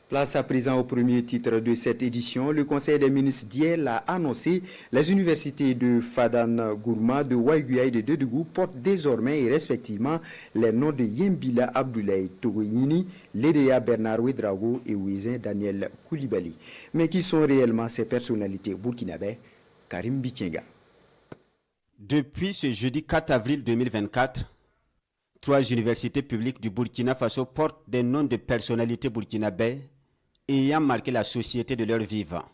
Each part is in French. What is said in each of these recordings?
Place à présent au premier titre de cette édition. Le Conseil des ministres d'hier a annoncé les universités de Fadane Gourma, de Waiguya et de Dedougou portent désormais et respectivement les noms de Yembila Abdoulaye Togoyini, Lédéa Bernard Ouedraogo et Ouizin Daniel Koulibaly. Mais qui sont réellement ces personnalités burkinabais? Karim Bikenga. Depuis ce jeudi 4 avril 2024, 3 universités publiques du Burkina Faso portent des noms de personnalités burkinabais ayant marqué la société de leur vivant.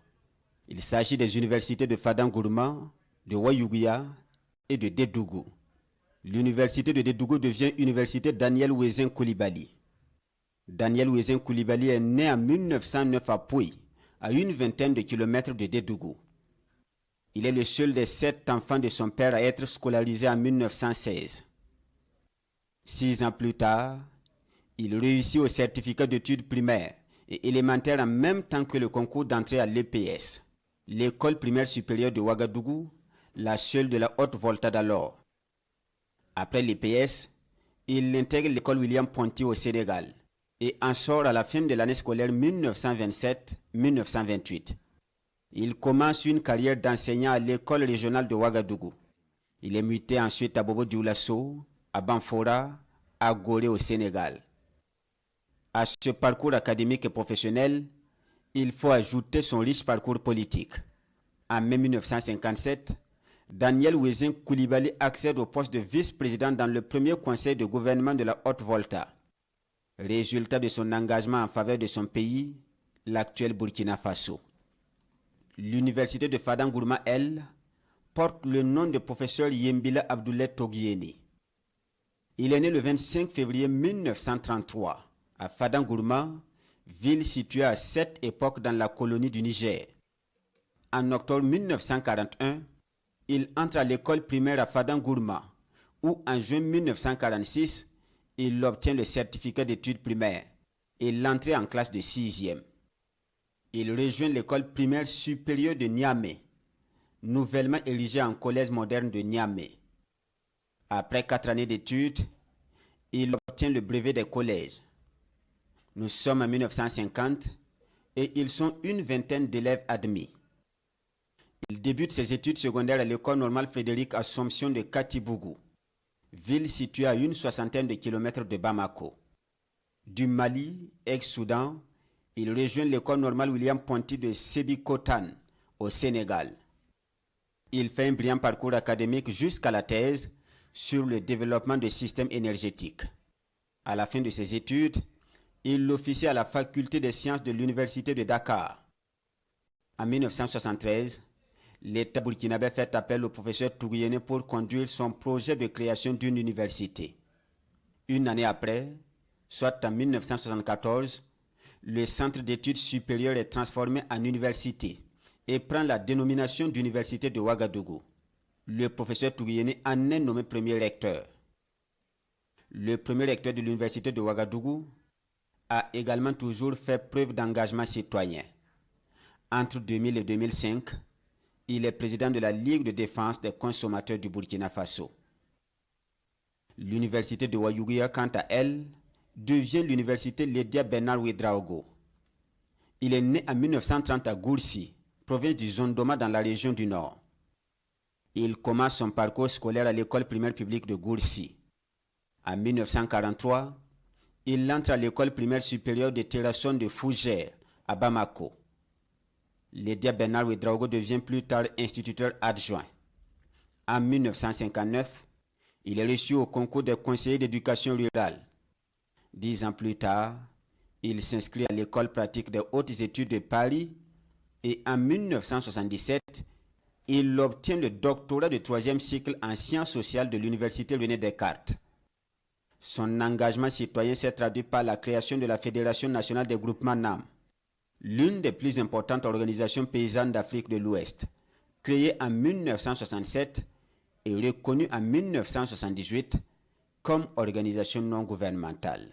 Il s'agit des universités de Fadane Gourma, de Waiguya et de Dedougou. L'université de Dedougou devient université Daniel Ouizin Koulibaly. Daniel Ouizin Koulibaly est né en 1909 à Pouy, à une vingtaine de kilomètres de Dedougou. Il est le seul des 7 enfants de son père à être scolarisé en 1916. 6 ans plus tard, il réussit au certificat d'études primaires et élémentaires en même temps que le concours d'entrée à l'EPS, l'école primaire supérieure de Ouagadougou, la seule de la Haute-Volta d'alors. Après l'EPS, il intègre l'école William Ponty au Sénégal et en sort à la fin de l'année scolaire 1927-1928. Il commence une carrière d'enseignant à l'école régionale de Ouagadougou. Il est muté ensuite à Bobo Dioulasso, à Banfora, à Gorée au Sénégal. À ce parcours académique et professionnel, il faut ajouter son riche parcours politique. En mai 1957, Daniel Ouizin Koulibaly accède au poste de vice-président dans le premier conseil de gouvernement de la Haute-Volta. Résultat de son engagement en faveur de son pays, l'actuel Burkina Faso. L'université de Fadane Gourma, elle, porte le nom de professeur Yembila Abdoulaye Togoyini. Il est né le 25 février 1933 à Fadane Gourma, ville située à cette époque dans la colonie du Niger. En octobre 1941, il entre à l'école primaire à Fadane Gourma, où en juin 1946, il obtient le certificat d'études primaires et l'entrée en classe de 6e. Il rejoint l'école primaire supérieure de Niamey, nouvellement érigée en collège moderne de Niamey. Après 4 années d'études, il obtient le brevet des collèges. Nous sommes en 1950 et ils sont une vingtaine d'élèves admis. Il débute ses études secondaires à l'école normale Frédéric Assomption de Katibougou, ville située à une soixantaine de kilomètres de Bamako. Du Mali, ex-Soudan, il rejoint l'école normale William Ponty de Sébikotane, au Sénégal. Il fait un brillant parcours académique jusqu'à la thèse sur le développement des systèmes énergétiques. À la fin de ses études, il officie à la faculté des sciences de l'université de Dakar. En 1973, l'État burkinabé fait appel au professeur Togoyeni pour conduire son projet de création d'une université. Une année après, soit en 1974, le centre d'études supérieures est transformé en université et prend la dénomination d'université de Ouagadougou. Le professeur Togoyeni en est nommé premier recteur. Le premier recteur de l'université de Ouagadougou a également toujours fait preuve d'engagement citoyen. Entre 2000 et 2005, il est président de la Ligue de défense des consommateurs du Burkina Faso. L'université de Waiguya, quant à elle, devient l'université Lédéa Bernard Ouedraogo. Il est né en 1930 à Goursi, province du Zondoma dans la région du Nord. Il commence son parcours scolaire à l'école primaire publique de Goursi. En 1943, il entre à l'école primaire supérieure de Terrasson de Fougères, à Bamako. Lédéa Bernard Ouedraogo devient plus tard instituteur adjoint. En 1959, il est reçu au concours des conseillers d'éducation rurale. 10 ans plus tard, il s'inscrit à l'école pratique des hautes études de Paris et en 1977, il obtient le doctorat de 3e cycle en sciences sociales de l'université René Descartes. Son engagement citoyen s'est traduit par la création de la Fédération nationale des groupements NAM, l'une des plus importantes organisations paysannes d'Afrique de l'Ouest, créée en 1967 et reconnue en 1978 comme organisation non gouvernementale.